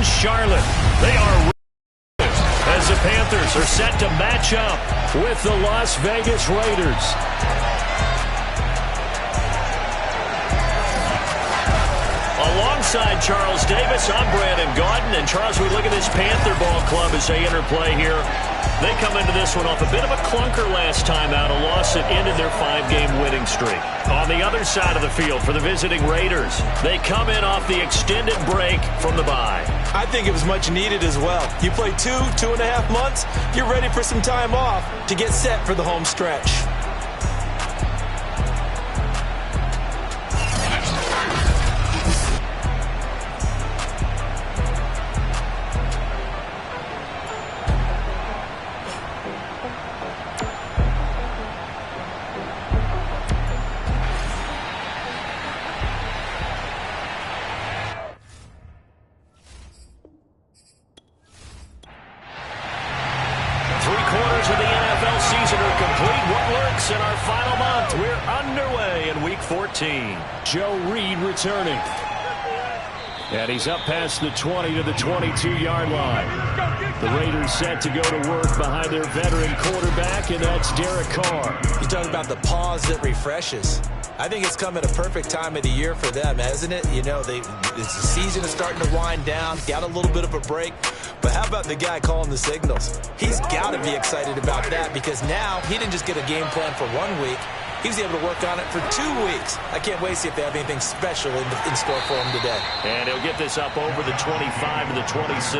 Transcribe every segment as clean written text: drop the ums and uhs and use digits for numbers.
Charlotte. They are as the Panthers are set to match up with the Las Vegas Raiders. Alongside Charles Davis, I'm Brandon Gaudin. And Charles, we look at this Panther ball club as they interplay here. They come into this one off a bit of a clunker last time out, a loss that ended their 5-game winning streak. On the other side of the field for the visiting Raiders, they come in off the extended break from the bye. I think it was much needed as well. You play 2.5 months, you're ready for some time off to get set for the home stretch. In our final month, we're underway in Week 14. Joe Reed returning. And he's up past the 20 to the 22-yard line. The Raiders set to go to work behind their veteran quarterback, and that's Derek Carr. You talk about the pause that refreshes. I think it's come at a perfect time of the year for them, hasn't it? You know, the season is starting to wind down, got a little bit of a break. But how about the guy calling the signals? He's got to be excited about that because now he didn't just get a game plan for 1 week. He was able to work on it for 2 weeks. I can't wait to see if they have anything special in store for him today. And he'll get this up over the 25 to the 26.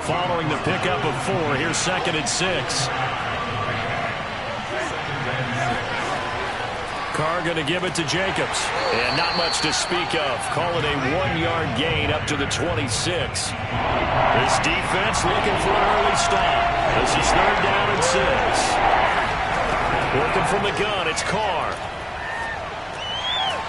Following the pickup of 4, here's 2nd and 6. Carr going to give it to Jacobs. And not much to speak of. Call it a 1-yard gain up to the 26. This defense looking for an early stop. This is 3rd down and 6. Working from the gun, it's Carr.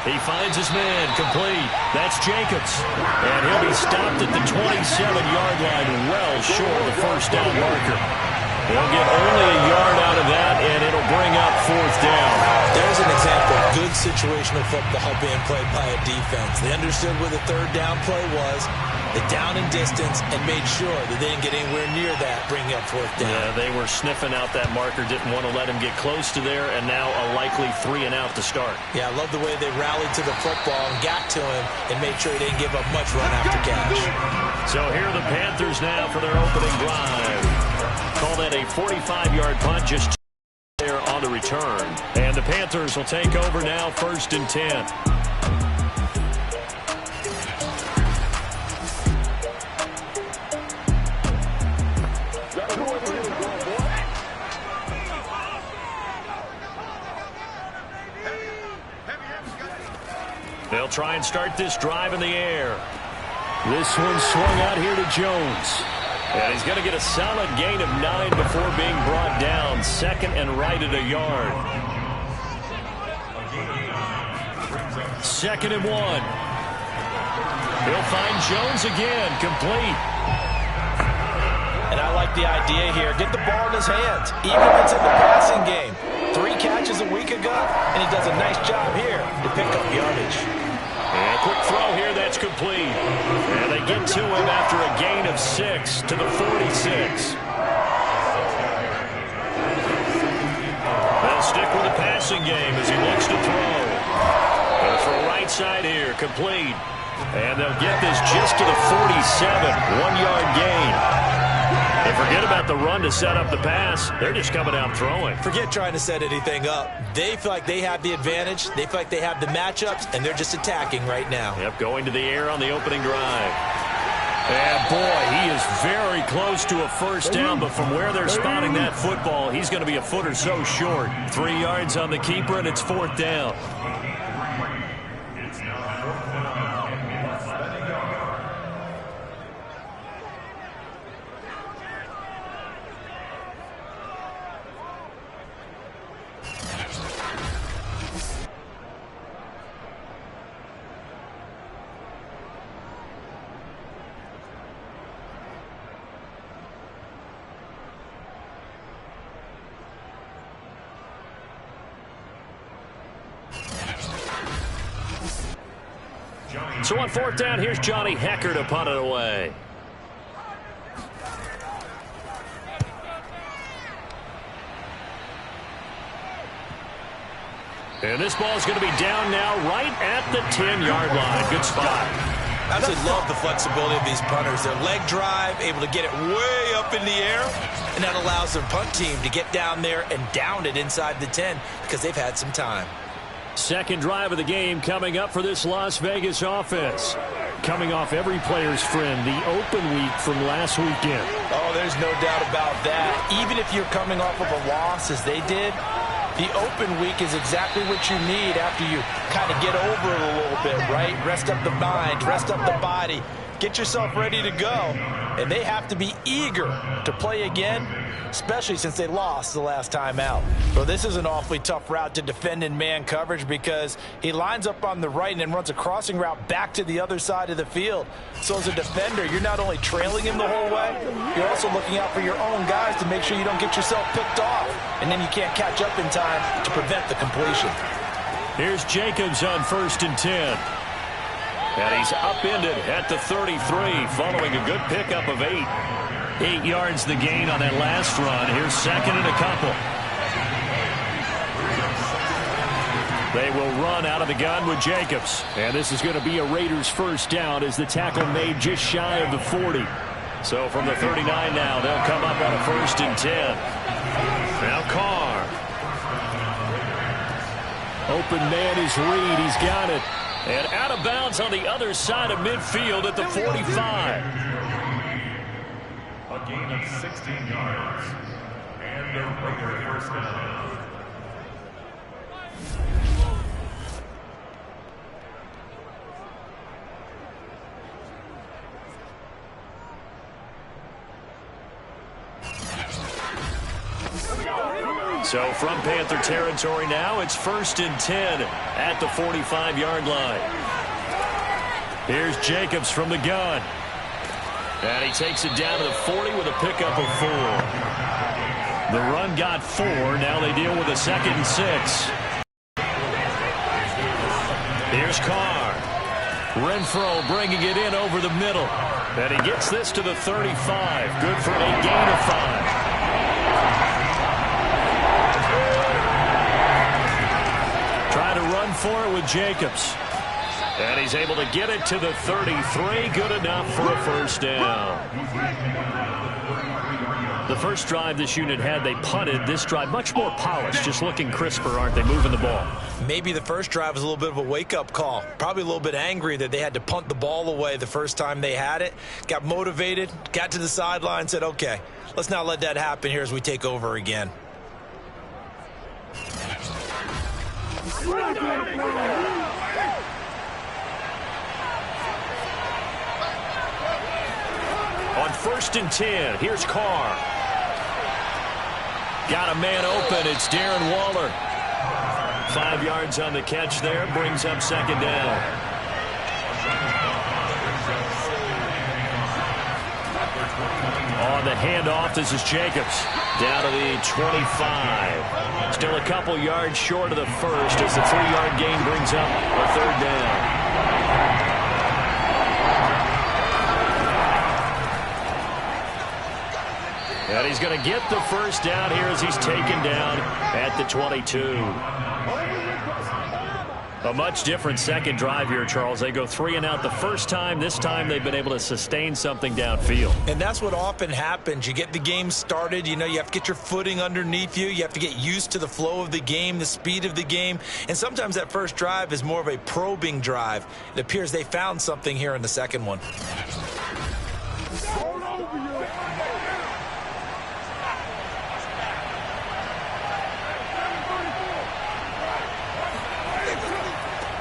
He finds his man, complete. That's Jacobs. And he'll be stopped at the 27-yard line, well short of the 1st down marker. They'll get only a yard out of that, and it'll bring up 4th down. There's an example of good situational football being played by a defense. They understood where the 3rd down play was, the down and distance, and made sure that they didn't get anywhere near that, bringing up 4th down. Yeah, they were sniffing out that marker, didn't want to let him get close to there, and now a likely 3 and out to start. Yeah, I love the way they rallied to the football and got to him and made sure he didn't give up much run after catch. So here are the Panthers now for their opening drive. Call that a 45-yard punt just there on the return. And the Panthers will take over now, 1st and 10. They'll try and start this drive in the air. This one swung out here to Jones. And he's going to get a solid gain of 9 before being brought down. 2nd and right at a yard. 2nd and 1. He'll find Jones again, complete. And I like the idea here. Get the ball in his hands, even if it's in the passing game. 3 catches a week ago, and he does a nice job here to pick up yardage. And a quick throw here, that's complete. And they get to him after a gain of 6 to the 46. They'll stick with the passing game as he looks to throw. And for a right side here, complete. And they'll get this just to the 47, 1-yard gain. And forget about the run to set up the pass. They're just coming out throwing. Forget trying to set anything up. They feel like they have the advantage. They feel like they have the matchups, and they're just attacking right now. Yep, going to the air on the opening drive. And, boy, he is very close to a 1st down, but from where they're spotting that football, he's going to be a foot or so short. 3 yards on the keeper, and it's 4th down. So on fourth down, here's Johnny Hecker to punt it away. And this ball is going to be down now right at the 10-yard line. Good spot. I absolutely love the flexibility of these punters. Their leg drive, able to get it way up in the air, and that allows their punt team to get down there and down it inside the 10 because they've had some time. Second drive of the game coming up for this Las Vegas offense. Coming off every player's friend, the open week from last weekend. Oh, there's no doubt about that. Even if you're coming off of a loss as they did, the open week is exactly what you need after you kind of get over it a little bit, right? Rest up the mind, rest up the body, get yourself ready to go. And they have to be eager to play again, especially since they lost the last time out. So this is an awfully tough route to defend in man coverage because he lines up on the right and then runs a crossing route back to the other side of the field. So as a defender, you're not only trailing him the whole way, you're also looking out for your own guys to make sure you don't get yourself picked off. And then you can't catch up in time to prevent the completion. Here's Jacobs on 1st and 10. And he's upended at the 33 following a good pickup of 8. 8 yards the gain on that last run. Here's second and a couple. They will run out of the gun with Jacobs. And this is going to be a Raiders first down as the tackle made just shy of the 40. So from the 39 now, they'll come up on a 1st and 10. Now Carr. Open man is Reed. He's got it. And out of bounds on the other side of midfield at the 45. A gain of 16 yards. And a Raider first down. So from Panther territory now, it's 1st and 10 at the 45-yard line. Here's Jacobs from the gun. And he takes it down to the 40 with a pickup of 4. The run got 4. Now they deal with a 2nd and 6. Here's Carr. Renfro bringing it in over the middle. And he gets this to the 35. Good for a gain of 5. Try to run for it with Jacobs. And he's able to get it to the 33. Good enough for a first down. The first drive this unit had, they punted. This drive, much more polished, just looking crisper, aren't they, moving the ball? Maybe the first drive was a little bit of a wake-up call. Probably a little bit angry that they had to punt the ball away the first time they had it. Got motivated, got to the sideline, said, okay, let's not let that happen here as we take over again. On 1st and 10, here's Carr. Got a man open. It's Darren Waller. 5 yards on the catch there. Brings up 2nd down. On the handoff, this is Jacobs. Down to the 25. Still a couple yards short of the first as the 3-yard gain brings up a 3rd down. And he's going to get the first down here as he's taken down at the 22. A much different second drive here, Charles. They go 3 and out the first time. This time they've been able to sustain something downfield. And that's what often happens. You get the game started. You know, you have to get your footing underneath you. You have to get used to the flow of the game, the speed of the game. And sometimes that first drive is more of a probing drive. It appears they found something here in the second one.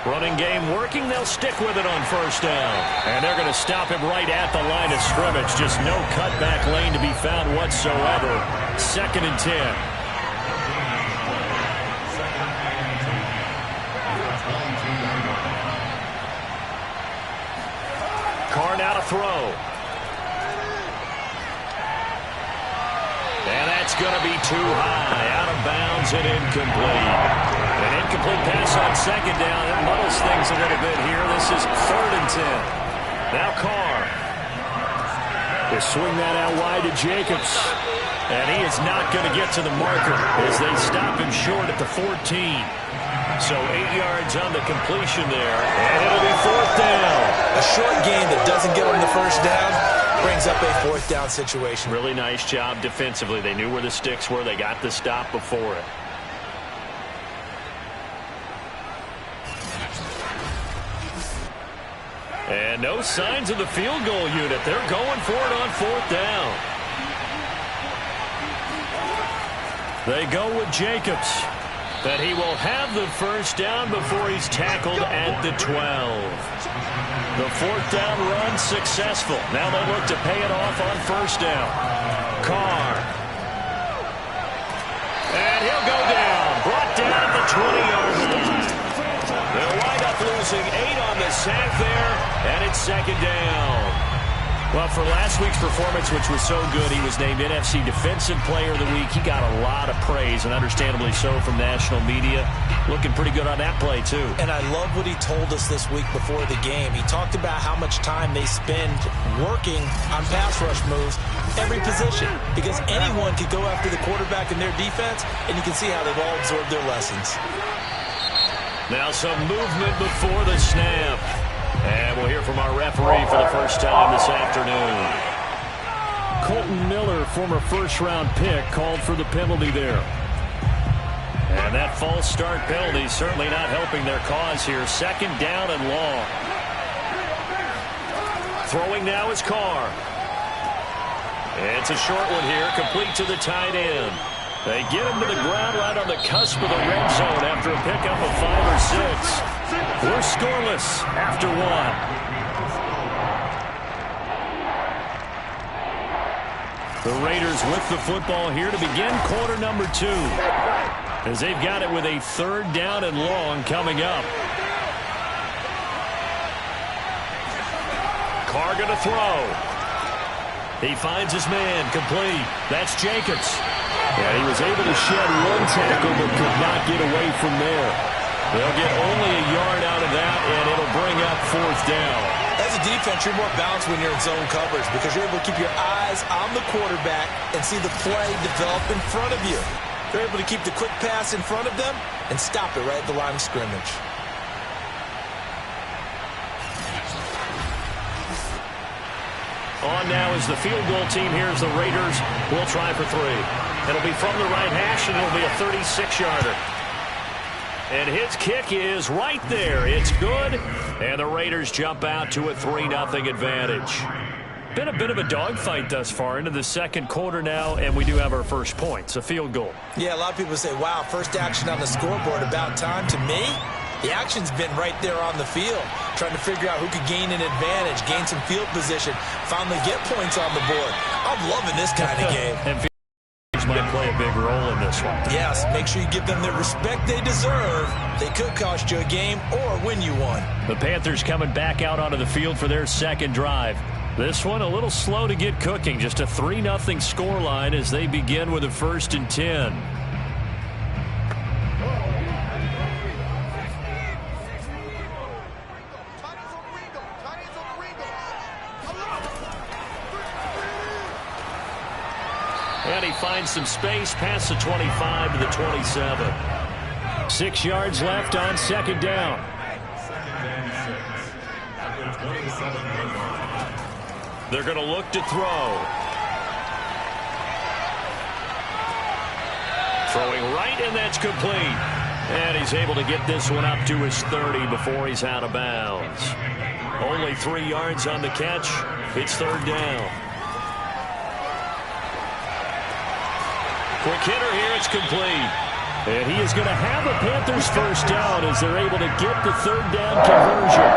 Running game working. They'll stick with it on first down. And they're going to stop him right at the line of scrimmage. Just no cutback lane to be found whatsoever. 2nd and 10. Carr now to throw. And that's going to be too high, out of bounds and incomplete. An incomplete pass on second down. That muddles things a little bit here. This is 3rd and 10. Now Carr will swing that out wide to Jacobs. And he is not going to get to the marker as they stop him short at the 14. So 8 yards on the completion there. And it'll be 4th down. A short gain that doesn't get him the first down brings up a 4th down situation. Really nice job defensively. They knew where the sticks were. They got the stop before it. And no signs of the field goal unit. They're going for it on 4th down. They go with Jacobs. But he will have the first down before he's tackled at the 12. The 4th down run successful. Now they look to pay it off on 1st down. Carr. And he'll go down. Brought down at the 20-yard line. They'll wind up losing 8 on the sack there, and it's 2nd down. Well, for last week's performance, which was so good, he was named NFC Defensive Player of the Week. He got a lot of praise, and understandably so, from national media. Looking pretty good on that play, too. And I love what he told us this week before the game. He talked about how much time they spend working on pass rush moves, every position, because anyone could go after the quarterback in their defense, and you can see how they've all absorbed their lessons. Now some movement before the snap. And we'll hear from our referee for the first time this afternoon. Colton Miller, former first-round pick, called for the penalty there. And that false start penalty certainly not helping their cause here. 2nd down and long. Throwing now is Carr. It's a short one here, complete to the tight end. They get him to the ground right on the cusp of the red zone after a pickup of 5 or 6. We're scoreless after 1. The Raiders with the football here to begin quarter number 2. As they've got it with a 3rd down and long coming up. Carr going to throw. He finds his man, complete. That's Jacobs. Yeah, he was able to shed 1 tackle but could not get away from there. They'll get only a yard out of that, and it'll bring up 4th down. As a defense, you're more balanced when you're in zone coverage because you're able to keep your eyes on the quarterback and see the play develop in front of you. You're able to keep the quick pass in front of them and stop it right at the line of scrimmage. On now is the field goal team. Here's the Raiders. We'll try for 3. It'll be from the right hash, and it'll be a 36-yarder. And his kick is right there. It's good. And the Raiders jump out to a 3-0 advantage. Been a bit of a dogfight thus far into the second quarter now, and we do have our first points, a field goal. Yeah, a lot of people say, wow, first action on the scoreboard, about time. To me, the action's been right there on the field, trying to figure out who could gain an advantage, gain some field position, finally get points on the board. I'm loving this kind of game. And might play a big role in this one. Yes, make sure you give them the respect they deserve. They could cost you a game or win you one. The Panthers coming back out onto the field for their second drive. This one a little slow to get cooking. Just a 3-0 scoreline as they begin with a 1st and 10. And he finds some space past the 25 to the 27. 6 yards left on 2nd down. They're going to look to throw. Throwing right, and that's complete. And he's able to get this one up to his 30 before he's out of bounds. Only 3 yards on the catch. It's 3rd down. Quick hitter here, it's complete. And he is going to have a Panthers first down as they're able to get the 3rd down conversion.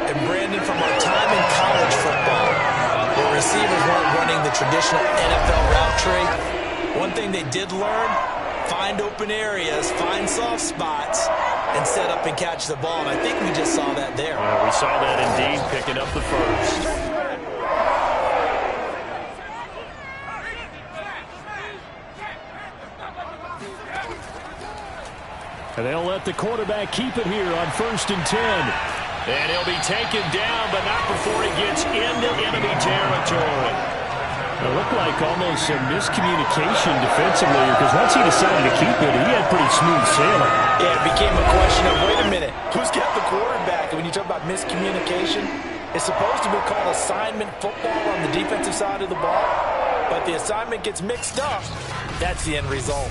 And Brandon, from our time in college football, where receivers weren't running the traditional NFL route tree, one thing they did learn, find open areas, find soft spots, and set up and catch the ball. And I think we just saw that there. Yeah, we saw that indeed, picking up the first. And they'll let the quarterback keep it here on 1st and 10. And he'll be taken down, but not before he gets into enemy territory. It looked like almost some miscommunication defensively, because once he decided to keep it, he had pretty smooth sailing. Yeah, it became a question of, wait a minute, who's got the quarterback? And when you talk about miscommunication, it's supposed to be called assignment football on the defensive side of the ball, but the assignment gets mixed up. That's the end result.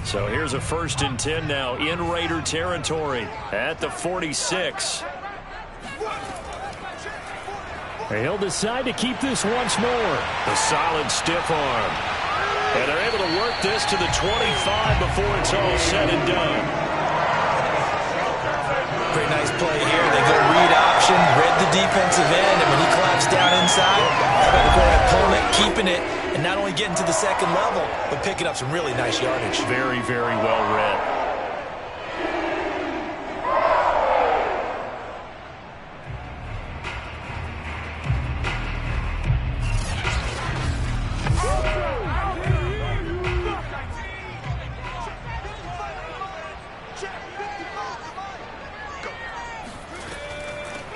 So here's a 1st and 10 now in Raider territory at the 46. He'll decide to keep this once more. A solid stiff arm. And they're able to work this to the 25 before it's all said and done. Pretty nice play here. They go read option, read the defensive end, and when he collapsed down inside, how about the opponent keeping it and not only getting to the second level, but picking up some really nice yardage. Very, very well read.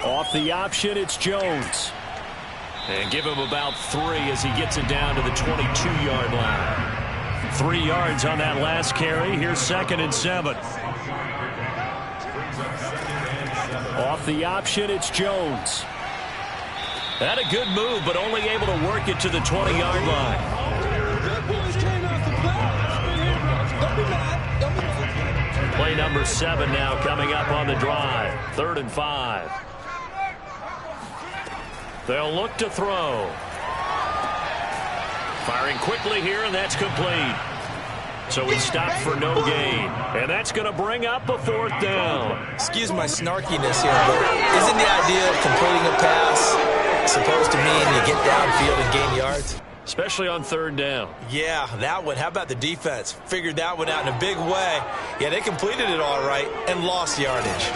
Off the option, it's Jones. And give him about 3 as he gets it down to the 22-yard line. 3 yards on that last carry. Here's 2nd and 7. Off the option, it's Jones. Had a good move, but only able to work it to the 20-yard line. Play number 7 now coming up on the drive. 3rd and 5. They'll look to throw. Firing quickly here, and that's complete. So he stopped for no gain. And that's going to bring up a 4th down. Excuse my snarkiness here, but isn't the idea of completing a pass supposed to mean you get downfield and gain yards? Especially on 3rd down. Yeah, that one. How about the defense? Figured that one out in a big way. Yeah, they completed it all right and lost yardage.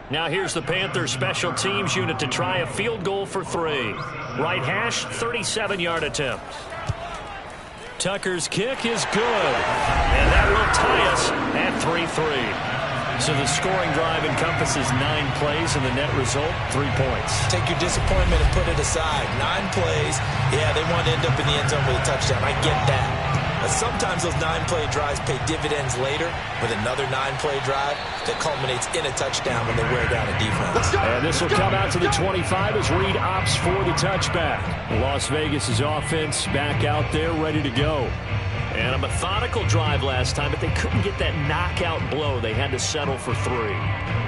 Now here's the Panthers special teams unit to try a field goal for 3. Right hash, 37-yard attempt. Tucker's kick is good. And that will tie us at 3-3. So the scoring drive encompasses 9 plays, and the net result, 3 points. Take your disappointment and put it aside. 9 plays. Yeah, they want to end up in the end zone with a touchdown. I get that. But sometimes those 9-play drives pay dividends later with another 9-play drive that culminates in a touchdown when they wear down a defense. And this will come out to the 25 as Reed opts for the touchback. Las Vegas' offense back out there ready to go. And a methodical drive last time, but they couldn't get that knockout blow. They had to settle for 3.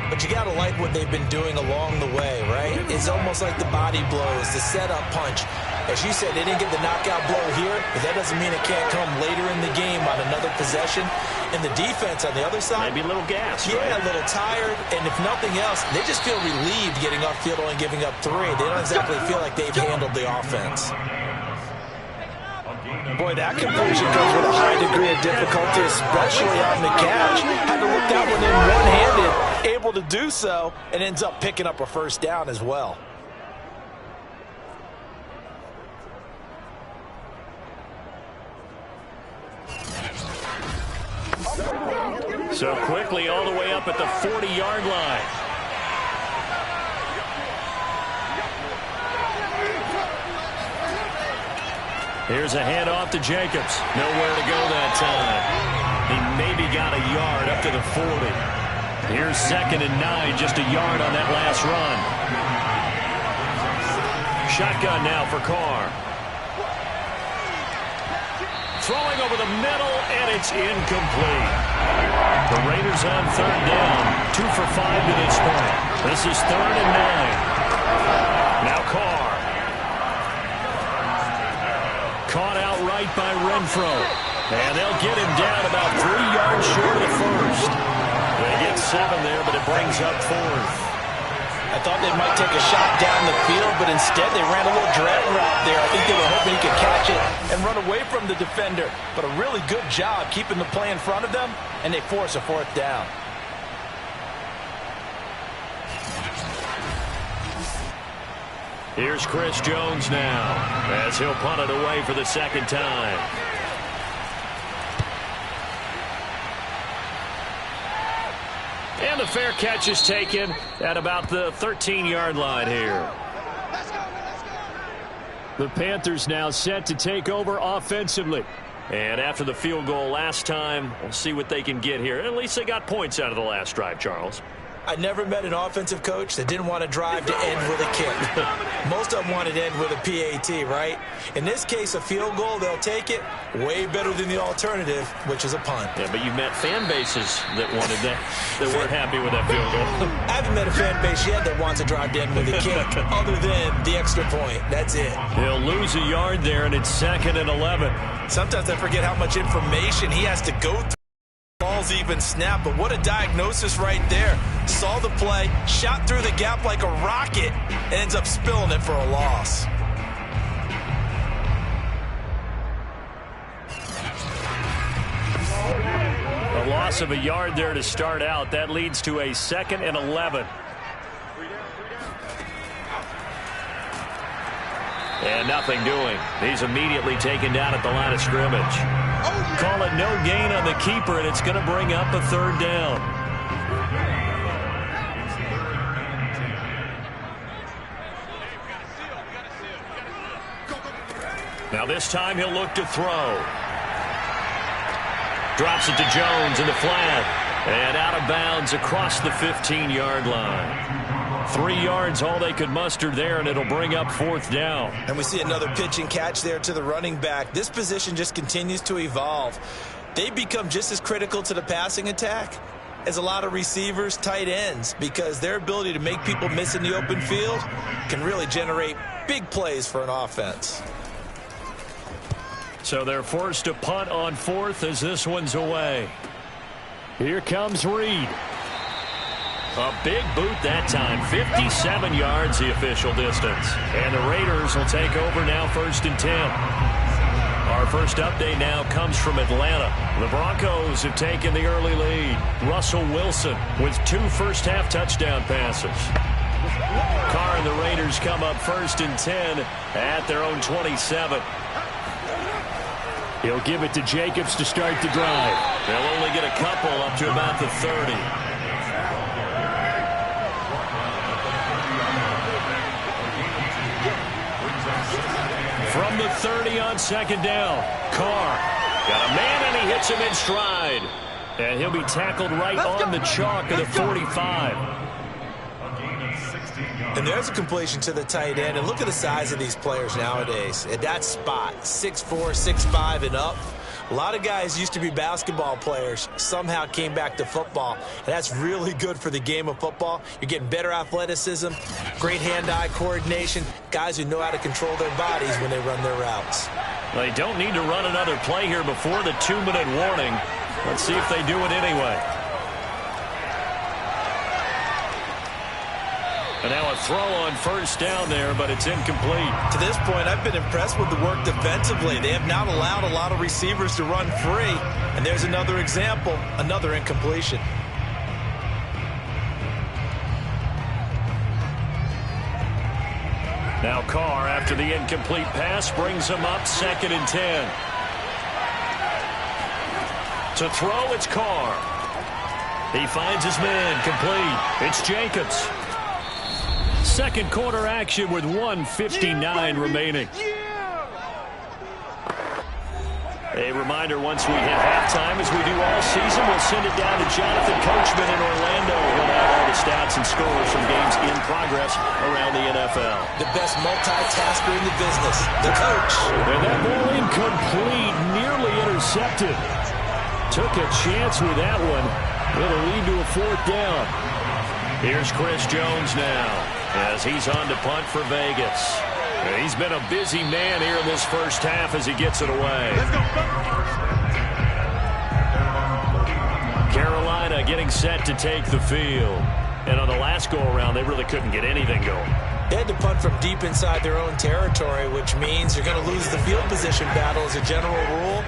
But you got to like what they've been doing along the way, right? It's almost like the body blows, the setup punch. As you said, they didn't get the knockout blow here, but that doesn't mean it can't come later in the game on another possession. And the defense on the other side, maybe a little gas, yeah, right? A little tired. And if nothing else, they just feel relieved getting off field only giving up 3. They don't exactly feel like they've handled the offense. Boy, that completion comes with a high degree of difficulty, especially on the catch. Had to look that one in one-handed, able to do so, and ends up picking up a 1st down as well. So quickly all the way up at the 40-yard line. Here's a handoff to Jacobs. Nowhere to go that time. He maybe got a yard up to the 40. Here's 2nd and 9, just a yard on that last run. Shotgun now for Carr. Throwing over the middle, and it's incomplete. The Raiders on 3rd down. 2 for 5 to this point. This is 3rd and 9. Now Carr. Caught outright by Renfro. And they'll get him down about 3 yards short of the 1st. They get 7 there, but it brings up 4th. I thought they might take a shot down the field, but instead they ran a little drag route there. I think they were hoping he could catch it and run away from the defender. But a really good job keeping the play in front of them, and they force a 4th down. Here's Chris Jones now as he'll punt it away for the 2nd time. And the fair catch is taken at about the 13-yard line here. The Panthers now set to take over offensively. And after the field goal last time, we'll see what they can get here. At least they got points out of the last drive, Charles. I never met an offensive coach that didn't want to drive to end with a kick. Most of them wanted to end with a PAT, right? In this case, a field goal, they'll take it. Way better than the alternative, which is a punt. Yeah, but you met fan bases that wanted that weren't happy with that field goal. I haven't met a fan base yet that wants to drive to end with a kick other than the extra point. That's it. He'll lose a yard there, and it's 2nd and 11. Sometimes I forget how much information he has to go through. Ball's even snap, but what a diagnosis right there. Saw the play, shot through the gap like a rocket, and ends up spilling it for a loss. A loss of a yard there to start out. That leads to a 2nd and 11. And nothing doing. He's immediately taken down at the line of scrimmage. Call it no gain on the keeper, and it's going to bring up a 3rd down. Now this time he'll look to throw. Drops it to Jones in the flat. And out of bounds across the 15-yard line. 3 yards, all they could muster there, and it'll bring up 4th down. And we see another pitch and catch there to the running back. This position just continues to evolve. They become just as critical to the passing attack as a lot of receivers, tight ends, because their ability to make people miss in the open field can really generate big plays for an offense. So they're forced to punt on 4th as this one's away. Here comes Reed. A big boot that time. 57 yards the official distance. And the Raiders will take over now 1st and 10. Our first update now comes from Atlanta. The Broncos have taken the early lead. Russell Wilson with 2 first-half touchdown passes. Carr and the Raiders come up 1st and 10 at their own 27. He'll give it to Jacobs to start the drive. They'll only get a couple up to about the 30. From the 30 on 2nd down, Carr got a man and he hits him in stride. And he'll be tackled right on the chalk of the 45. And there's a completion to the tight end. And look at the size of these players nowadays. At that spot, 6'4", 6'5", and up. A lot of guys used to be basketball players, somehow came back to football. And that's really good for the game of football. You're getting better athleticism, great hand-eye coordination, guys who know how to control their bodies when they run their routes. They don't need to run another play here before the 2-minute warning. Let's see if they do it anyway. And now a throw on 1st down there, but it's incomplete. To this point, I've been impressed with the work defensively. They have not allowed a lot of receivers to run free. And there's another example, another incompletion. Now Carr, after the incomplete pass, brings him up 2nd and 10. To throw, it's Carr. He finds his man, complete. It's Jacobs. Second quarter action with 1:59 remaining. A reminder, once we hit halftime, as we do all season, we'll send it down to Jonathan Coachman in Orlando. He'll have all the stats and scores from games in progress around the NFL. The best multitasker in the business, the coach. And that ball incomplete, nearly intercepted. Took a chance with that one. It'll lead to a 4th down. Here's Chris Jones now, as he's on to punt for Vegas. He's been a busy man here in this first half as he gets it away. Carolina getting set to take the field. And on the last go-around, they really couldn't get anything going. They had to punt from deep inside their own territory, which means you're going to lose the field position battle as a general rule.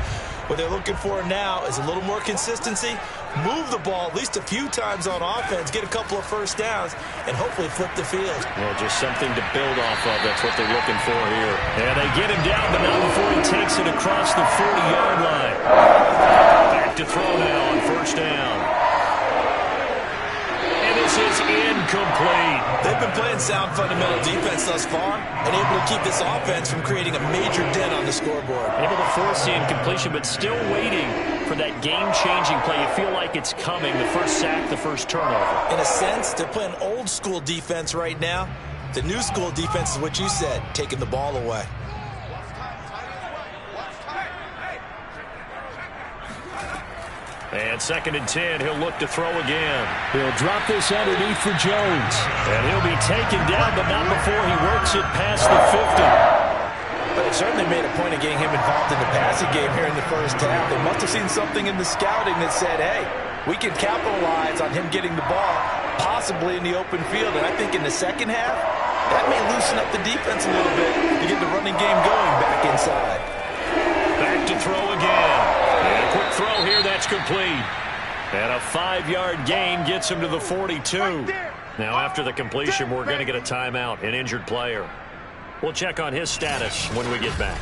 What they're looking for now is a little more consistency, move the ball at least a few times on offense, get a couple of first downs, and hopefully flip the field. Well, just something to build off of. That's what they're looking for here. And they get him down, but not before he takes it across the 40-yard line. Back to throw now on 1st down. This is incomplete. They've been playing sound fundamental defense thus far and able to keep this offense from creating a major dent on the scoreboard. Able to force the incompletion, but still waiting for that game-changing play. You feel like it's coming, the first sack, the first turnover. In a sense, they're playing old-school defense right now. The new-school defense is what you said, taking the ball away. And 2nd and 10, he'll look to throw again. He'll drop this underneath for Jones. And he'll be taken down, but not before he works it past the 50. But it certainly made a point of getting him involved in the passing game here in the first half. They must have seen something in the scouting that said, hey, we can capitalize on him getting the ball, possibly in the open field. And I think in the second half, that may loosen up the defense a little bit to get the running game going back inside. Back to throw again. And a quick throw here, that's complete. And a 5-yard gain gets him to the 42. Now after the completion, we're going to get a timeout, an injured player. We'll check on his status when we get back.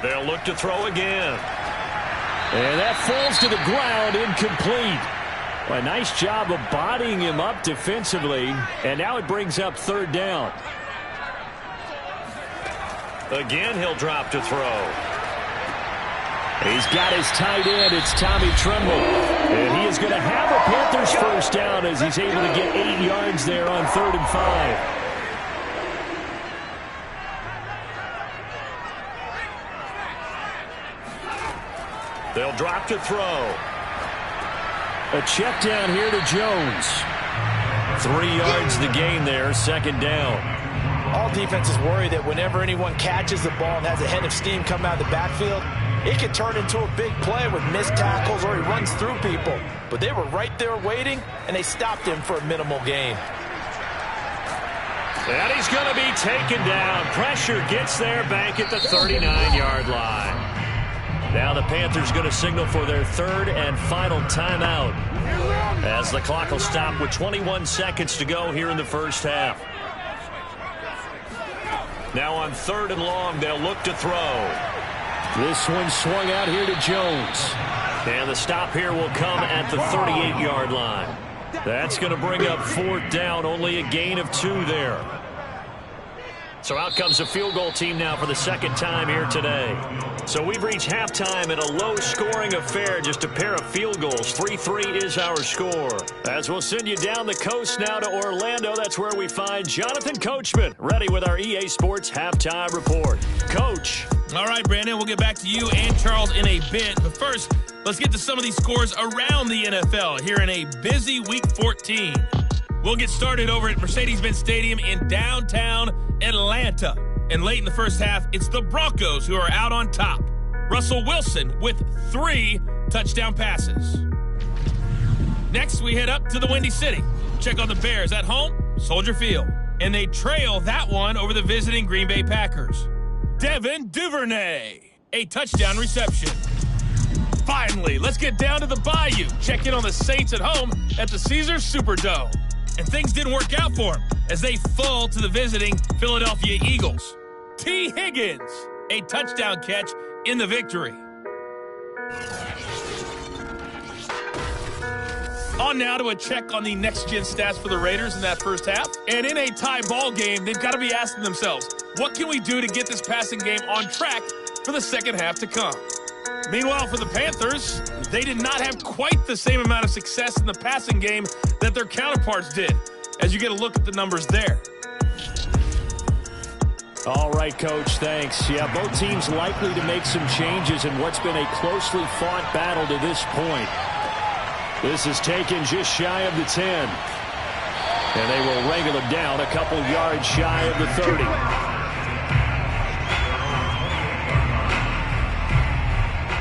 They'll look to throw again. And that falls to the ground, incomplete. A nice job of bodying him up defensively. And now it brings up 3rd down. Again, he'll drop to throw. He's got his tight end. It's Tommy Tremble. And he is going to have a Panthers first down as he's able to get 8 yards there on 3rd and 5. They'll drop to throw. A check down here to Jones. 3 yards the gain there, 2nd down. All defenses worry that whenever anyone catches the ball and has a head of steam come out of the backfield, it can turn into a big play with missed tackles or he runs through people. But they were right there waiting, and they stopped him for a minimal gain. And he's going to be taken down. Pressure gets there back at the 39-yard line. Now the Panthers going to signal for their 3rd and final timeout as the clock will stop with 21 seconds to go here in the first half. Now on 3rd and long, they'll look to throw. This one swung out here to Jones. And the stop here will come at the 38-yard line. That's going to bring up 4th down, only a gain of 2 there. So out comes the field goal team now for the 2nd time here today. So we've reached halftime in a low-scoring affair, just a pair of field goals. 3-3 is our score. As we'll send you down the coast now to Orlando, that's where we find Jonathan Coachman, ready with our EA Sports Halftime Report. Coach. All right, Brandon, we'll get back to you and Charles in a bit. But first, let's get to some of these scores around the NFL here in a busy Week 14. We'll get started over at Mercedes-Benz Stadium in downtown Atlanta. And late in the first half, it's the Broncos who are out on top. Russell Wilson with 3 touchdown passes. Next, we head up to the Windy City. Check on the Bears at home, Soldier Field. And they trail that one over the visiting Green Bay Packers. Devin Duvernay, a touchdown reception. Finally, let's get down to the Bayou. Check in on the Saints at home at the Caesars Superdome. And things didn't work out for them as they fall to the visiting Philadelphia Eagles. T. Higgins, a touchdown catch in the victory. On now to a check on the next-gen stats for the Raiders in that first half. And in a tie ball game, they've got to be asking themselves, what can we do to get this passing game on track for the second half to come? Meanwhile, for the Panthers, they did not have quite the same amount of success in the passing game that their counterparts did, as you get a look at the numbers there. All right, Coach, thanks. Yeah, both teams likely to make some changes in what's been a closely fought battle to this point. This is taken just shy of the 10. And they will wrangle it down a couple yards shy of the 30.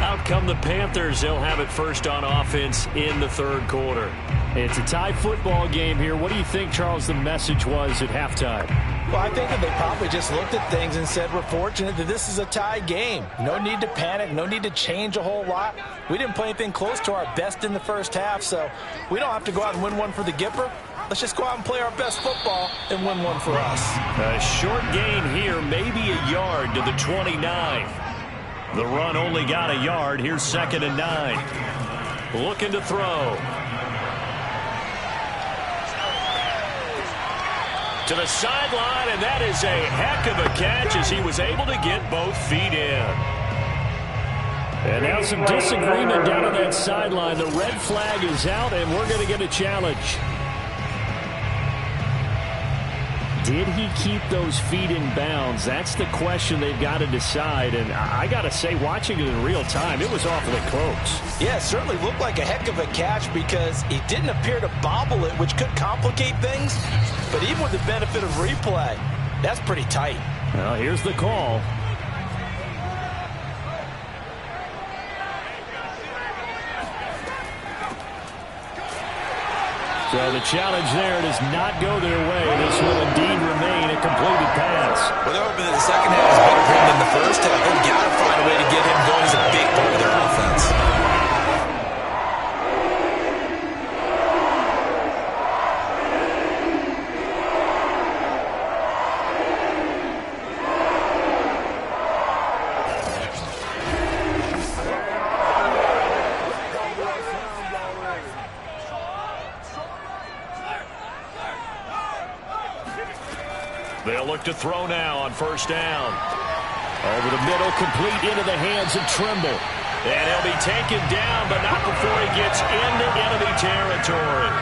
Out come the Panthers. They'll have it first on offense in the 3rd quarter. It's a tie football game here. What do you think, Charles, the message was at halftime? Well, I think that they probably just looked at things and said, we're fortunate that this is a tie game. No need to panic, no need to change a whole lot. We didn't play anything close to our best in the first half, so we don't have to go out and win one for the Gipper. let's just go out and play our best football and win one for us. A short gain here, maybe a yard to the 29. The run only got a yard. Here's 2nd and 9. Looking to throw. To the sideline, and that is a heck of a catch as he was able to get both feet in. And now some disagreement down on that sideline. The red flag is out, and we're going to get a challenge. Did he keep those feet in bounds? That's the question they've got to decide. And I got to say, watching it in real time, it was awfully close. Yeah, it certainly looked like a heck of a catch because he didn't appear to bobble it, which could complicate things. But even with the benefit of replay, that's pretty tight. Well, here's the call. So the challenge there does not go their way. This will indeed remain a completed pass. Well, they're hoping that the second half is better for him than the first half. They've got to find a way to get him going as a big part of their offense. They'll look to throw now on 1st down. Over the middle, complete into the hands of Trimble. And he'll be taken down, but not before he gets into enemy territory.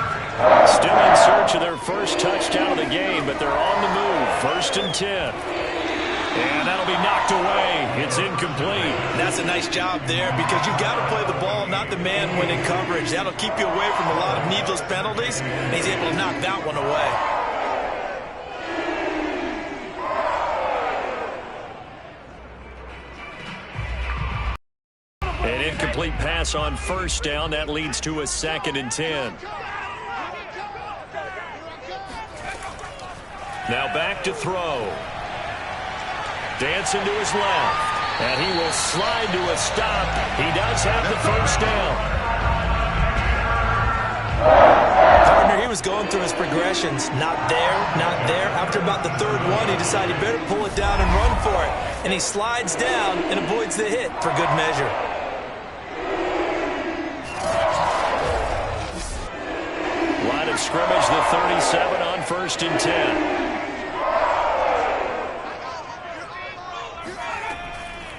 Still in search of their first touchdown of the game, but they're on the move. 1st and 10. And that'll be knocked away. It's incomplete. That's a nice job there because you've got to play the ball, not the man when in coverage. That'll keep you away from a lot of needless penalties, and he's able to knock that one away. An incomplete pass on 1st down. That leads to a 2nd and 10. Now back to throw. Dancing to his left. And he will slide to a stop. He does have the 1st down. Partner, he was going through his progressions. Not there, not there. After about the 3rd one, he decided he better pull it down and run for it. And he slides down and avoids the hit for good measure. Line of scrimmage, the 37 on 1st and 10.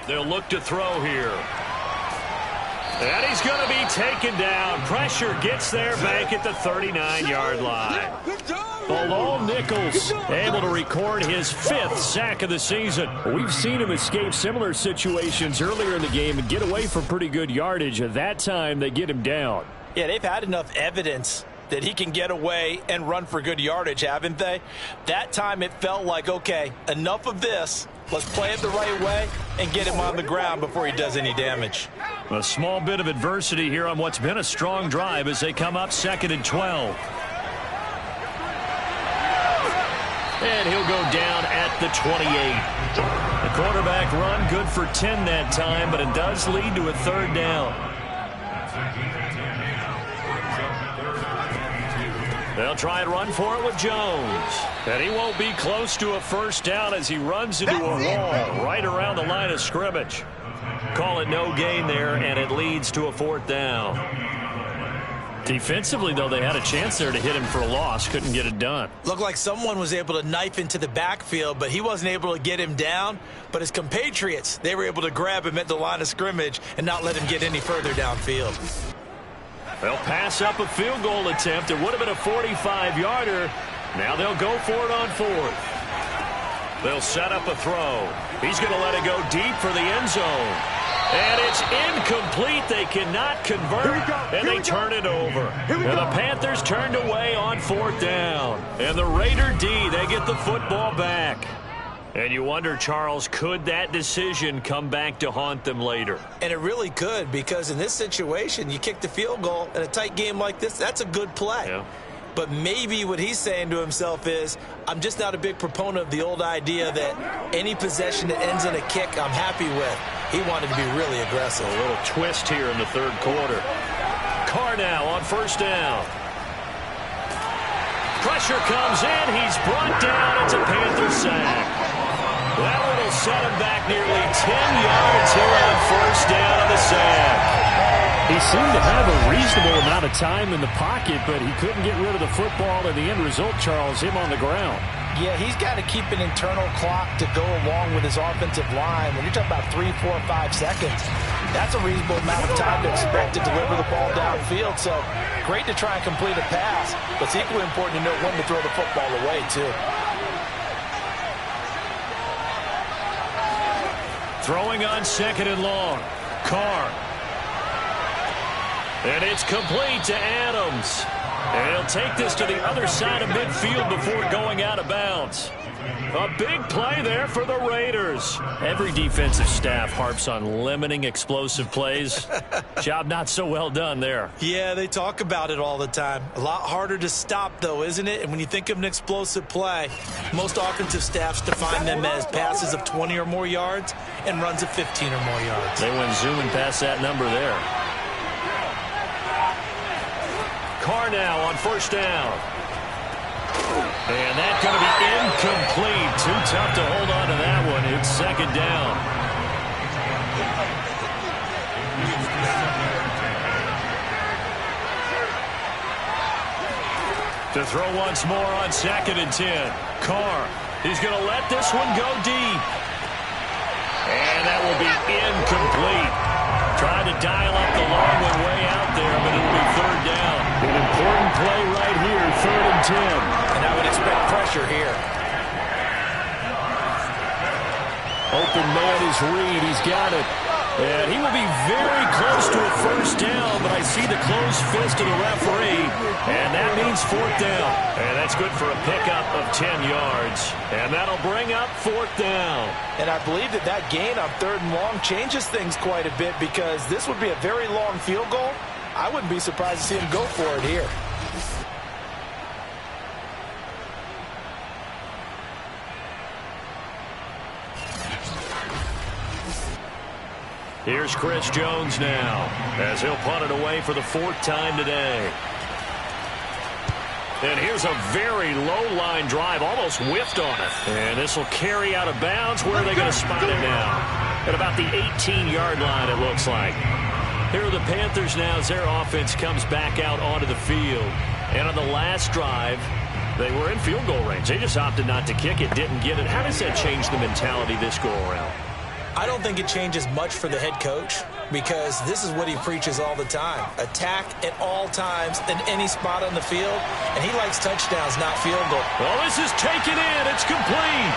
They'll look to throw here. And he's going to be taken down. Pressure gets there back at the 39-yard line. Bilal Nichols able to record his 5th sack of the season. We've seen him escape similar situations earlier in the game and get away for pretty good yardage. At that time, they get him down. Yeah, they've had enough evidence that he can get away and run for good yardage, haven't they? That time it felt like, okay, enough of this. Let's play it the right way and get him on the ground before he does any damage. A small bit of adversity here on what's been a strong drive as they come up 2nd and 12. And he'll go down at the 28. The quarterback run good for 10 that time, but it does lead to a 3rd down. They'll try and run for it with Jones. And he won't be close to a 1st down as he runs into a wall right around the line of scrimmage. Call it no gain there, and it leads to a 4th down. Defensively, though, they had a chance there to hit him for a loss. Couldn't get it done. Looked like someone was able to knife into the backfield, but he wasn't able to get him down. But his compatriots, they were able to grab him at the line of scrimmage and not let him get any further downfield. They'll pass up a field goal attempt. It would have been a 45-yarder. Now they'll go for it on 4th. They'll set up a throw. He's going to let it go deep for the end zone. And it's incomplete. They cannot convert, and they turn it over. And the Panthers turned away on 4th down. And the Raider D, they get the football back. And you wonder, Charles, could that decision come back to haunt them later? And it really could, because in this situation, you kick the field goal in a tight game like this, that's a good play. Yeah. But maybe what he's saying to himself is, I'm just not a big proponent of the old idea that any possession that ends in a kick I'm happy with. He wanted to be really aggressive. A little twist here in the 3rd quarter. Carr now on 1st down. Pressure comes in. He's brought down. It's a Panther sack. That one will set him back nearly 10 yards here on first down on the sack. He seemed to have a reasonable amount of time in the pocket, but he couldn't get rid of the football, and the end result, Charles, him on the ground. Yeah, he's got to keep an internal clock to go along with his offensive line. When you're talking about 3, 4, 5 seconds, that's a reasonable amount of time to expect to deliver the ball downfield. So great to try and complete a pass, but it's equally important to know when to throw the football away, too. Throwing on second and long. Carr. And it's complete to Adams. And he'll take this to the other side of midfield before going out of bounds. A big play there for the Raiders. Every defensive staff harps on limiting explosive plays. Job not so well done there. Yeah, they talk about it all the time. A lot harder to stop, though, isn't it? And when you think of an explosive play, most offensive staffs define them as passes of 20 or more yards and runs of 15 or more yards. They went zooming past that number there. Carr now on first down. And that's going to be incomplete. Too tough to hold on to that one. It's second down. To throw once more on second and 10. Carr, he's going to let this one go deep. And that will be incomplete. Trying to dial up the long one way out there, but it'll be third down. An important play right here, third and 10. And I would expect pressure here. Open man is Reed. He's got it. And he will be very close to a first down, but I see the closed fist of the referee, and that means fourth down. And that's good for a pickup of 10 yards. And that'll bring up fourth down. And I believe that gain on third and long changes things quite a bit because this would be a very long field goal. I wouldn't be surprised to see him go for it here. Here's Chris Jones now as he'll punt it away for the fourth time today. And here's a very low line drive, almost whiffed on it. And this will carry out of bounds. Where are they going to spot it now? At about the 18-yard line, it looks like. Here are the Panthers now as their offense comes back out onto the field. And on the last drive, they were in field goal range. They just opted not to kick it, didn't get it. How does that change the mentality this go around? I don't think it changes much for the head coach because this is what he preaches all the time. Attack at all times in any spot on the field, and he likes touchdowns, not field goal. Well, this is taken in. It's complete.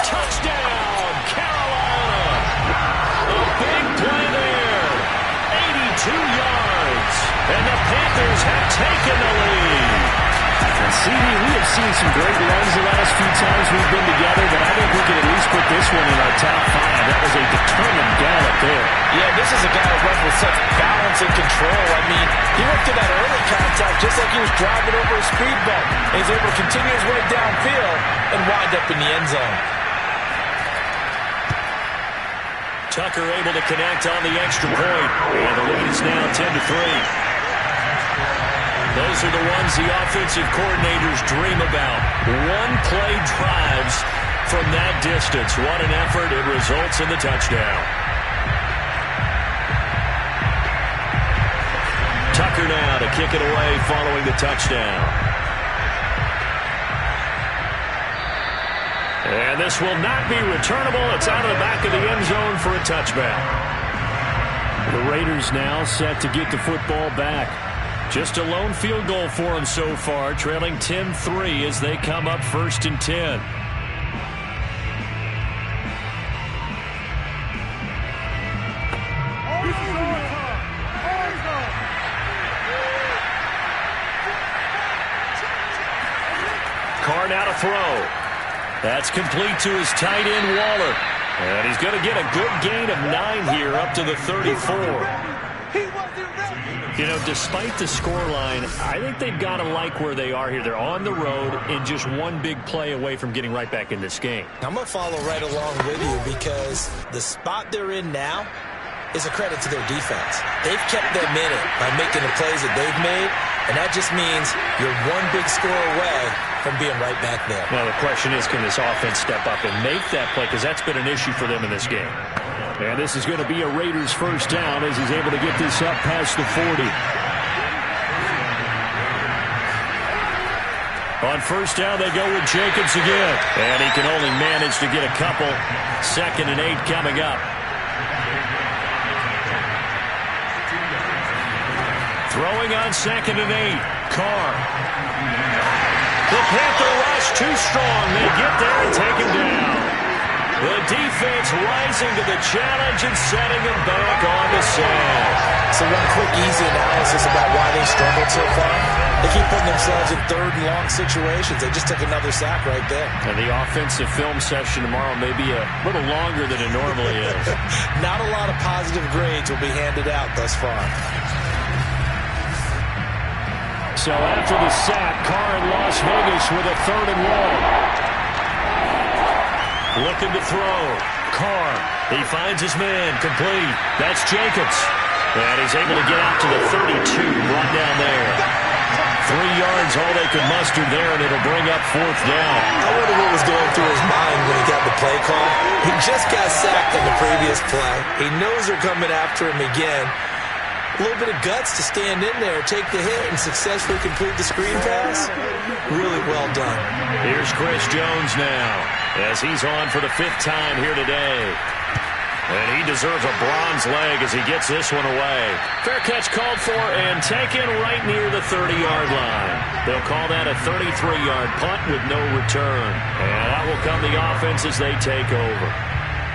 Touchdown, Carolina. A big play there. 82 yards. And the Panthers have taken the lead. And CD, we have seen some great runs the last few times we've been together, but I think we can at least put this one in our top 5. That was a determined gallop there. Yeah, this is a guy who runs with such balance and control. I mean, he went to that early contact just like he was driving over a speed bump. He's able to continue his way downfield and wind up in the end zone. Tucker able to connect on the extra point. And the lead is now 10-3. Those are the ones the offensive coordinators dream about. One-play drives from that distance. What an effort. It results in the touchdown. Tucker now to kick it away following the touchdown. And this will not be returnable. It's out of the back of the end zone for a touchback. The Raiders now set to get the football back. Just a lone field goal for them so far, trailing 10-3 as they come up first and 10. Carr now to throw. That's complete to his tight end, Waller. And he's going to get a good gain of 9 here up to the 34. You know, despite the scoreline, I think they've got to like where they are here. They're on the road and just one big play away from getting right back in this game. I'm going to follow right along with you because the spot they're in now is a credit to their defense. They've kept them in it by making the plays that they've made, And that just means you're one big score away from being right back there. Now, the question is, can this offense step up and make that play? Because that's been an issue for them in this game. And this is going to be a Raiders first down as he's able to get this up past the 40. On first down, they go with Jacobs again. And he can only manage to get a couple. 2nd and 8 coming up. Throwing on 2nd and 8. Carr. The Panther rush too strong. They get there and take him down. The defense rising to the challenge and setting him back on the sand. So one quick, easy analysis about why they struggled so far. They keep putting themselves in 3rd and long situations. They just took another sack right there. And the offensive film session tomorrow may be a little longer than it normally is. Not a lot of positive grades will be handed out thus far. So after the sack, Carr in Las Vegas with a 3rd and long. Looking to throw. Carr. He finds his man. Complete. That's Jacobs. And he's able to get out to the 32. Brought down there. 3 yards, all they could muster there, and it'll bring up 4th down. I wonder what was going through his mind when he got the play call. He just got sacked on the previous play. He knows they're coming after him again. A little bit of guts to stand in there, take the hit, and successfully complete the screen pass. Really well done. Here's Chris Jones now, as he's on for the 5th time here today. And he deserves a bronze leg as he gets this one away. Fair catch called for and taken right near the 30-yard line. They'll call that a 33-yard punt with no return. And out will come the offense as they take over.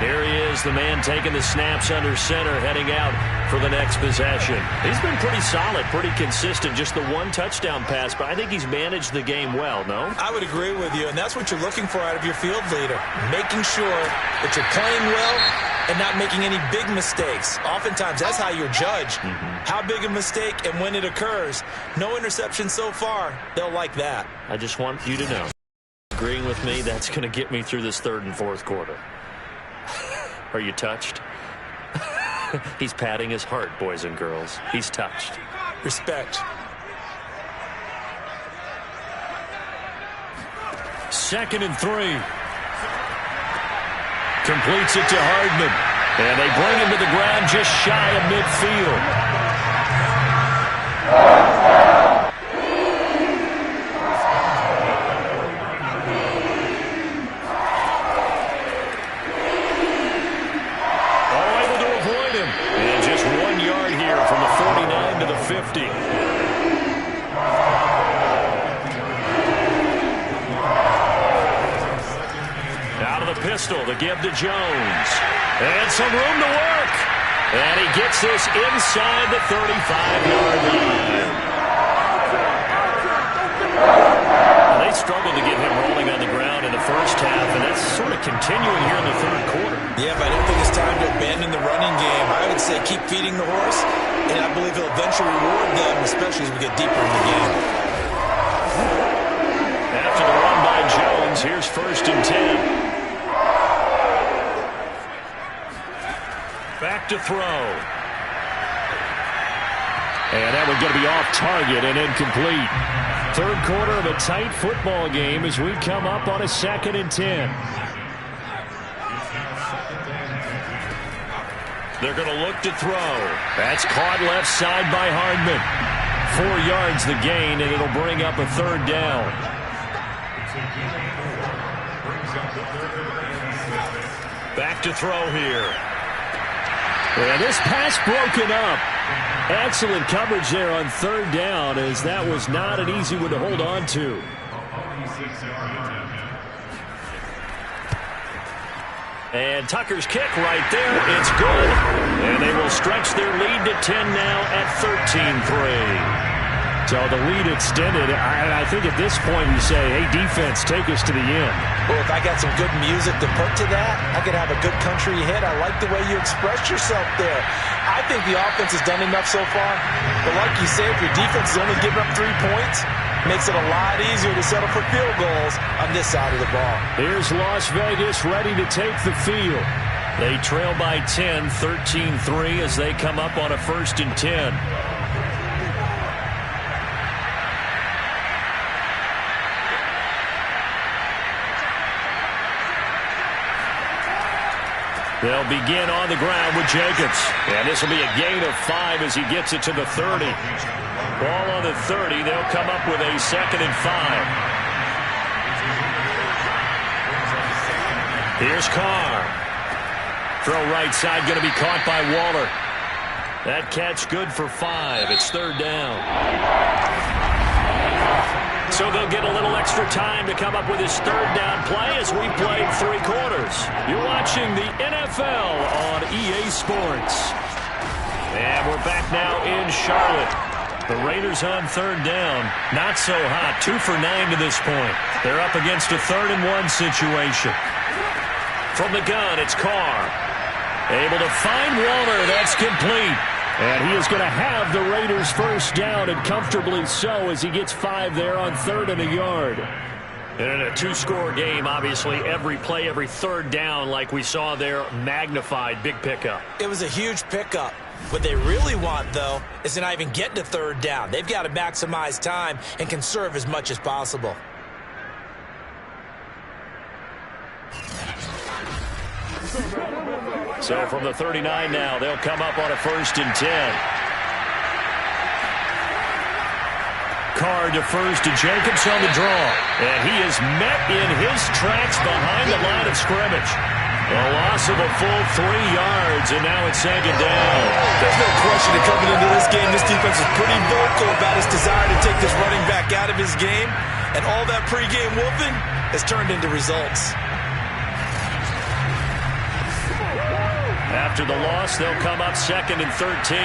Here he is, the man taking the snaps under center, heading out for the next possession. He's been pretty solid, pretty consistent, just the 1 touchdown pass, but I think he's managed the game well, no? I would agree with you, and that's what you're looking for out of your field leader, making sure that you're playing well and not making any big mistakes. Oftentimes, that's how you're judged. How big a mistake and when it occurs. No interception so far. They'll like that. I just want you to know, agreeing with me, that's going to get me through this 3rd and 4th quarter. Are you touched? He's patting his heart, boys and girls. He's touched. Respect. 2nd and 3. Completes it to Hardman. And they bring him to the ground just shy of midfield. To give to Jones. And some room to work. And he gets this inside the 35-yard line. They struggled to get him rolling on the ground in the first half, and that's sort of continuing here in the 3rd quarter. Yeah, but I don't think it's time to abandon the running game. I would say keep feeding the horse, and I believe he'll eventually reward them, especially as we get deeper in the game. After the run by Jones, here's 1st and 10. Back to throw. And that one's going to be off target and incomplete. 3rd quarter of a tight football game as we come up on a 2nd and 10. They're going to look to throw. That's caught left side by Hardman. 4 yards the gain, and it'll bring up a 3rd down. Back to throw here. And this pass broken up. Excellent coverage there on 3rd down, as that was not an easy one to hold on to. And Tucker's kick right there. It's good. And they will stretch their lead to 10 now at 13-3. So the lead extended. I think at this point you say, hey, defense, take us to the end. Well, if I got some good music to put to that, I could have a good country hit. I like the way you express yourself there. I think the offense has done enough so far. But like you say, if your defense is only giving up 3 points, makes it a lot easier to settle for field goals on this side of the ball. Here's Las Vegas ready to take the field. They trail by 10, 13-3 as they come up on a 1st and 10. They'll begin on the ground with Jacobs. And this will be a gain of 5 as he gets it to the 30. Ball on the 30. They'll come up with a 2nd and 5. Here's Carr. Throw right side, going to be caught by Waller. That catch good for 5. It's 3rd down. So they'll get a little extra time to come up with his 3rd down play as we played 3 quarters. You're watching the NFL on EA Sports. And we're back now in Charlotte. The Raiders on 3rd down. Not so hot. 2 for 9 to this point. They're up against a 3rd and 1 situation. From the gun, it's Carr. Able to find Waller. That's complete. And he is going to have the Raiders' 1st down, and comfortably so, as he gets 5 there on 3rd and a yard. And in a 2-score game, obviously, every play, every 3rd down, like we saw there, magnified. Big pickup. It was a huge pickup. What they really want, though, is to not even get to 3rd down. They've got to maximize time and conserve as much as possible. So from the 39 now, they'll come up on a 1st and 10. Carr defers to Jacobs on the draw. And he is met in his tracks behind the line of scrimmage. A loss of a full 3 yards, and now it's 2nd down. There's no question that coming into this game, this defense is pretty vocal about its desire to take this running back out of his game. And all that pregame whooping has turned into results. After the loss, they'll come up 2nd and 13.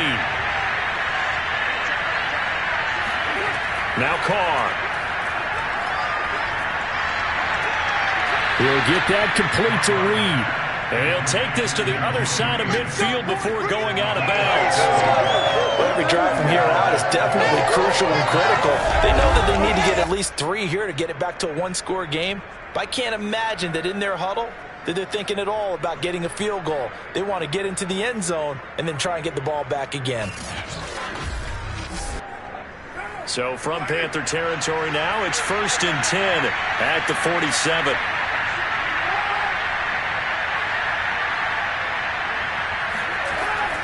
Now Carr. He'll get that complete to Reed. And he'll take this to the other side of midfield before going out of bounds. Well, every drive from here out is definitely crucial and critical. They know that they need to get at least 3 here to get it back to a 1-score game. But I can't imagine that in their huddle that they're thinking at all about getting a field goal. They want to get into the end zone and then try and get the ball back again. So from Panther territory now, it's 1st and 10 at the 47.